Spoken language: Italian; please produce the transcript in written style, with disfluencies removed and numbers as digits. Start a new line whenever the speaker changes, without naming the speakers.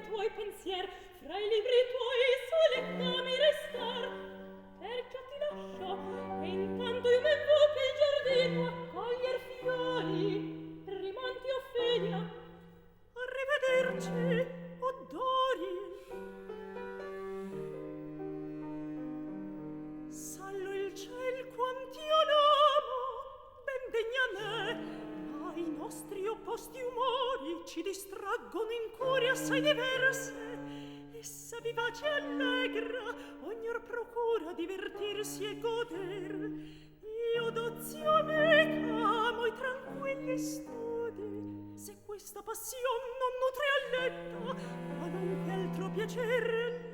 tuoi pensier, fra i libri tuoi solettami restar, perciò ti lascio, e intanto io me vo pel giardino a coglier fiori, rimonti Ophelia. Arrivederci, o Dori. Sallo il ciel quant'io l'amo, ben degna me, ma i nostri opposti umori ci distraggono in cuori assai diverse. Essa vivace e allegra, ognor procura divertirsi e goder. Io d'ozio amo i tranquilli studi. Se questa passion non nutre a letto, qualunque altro piacer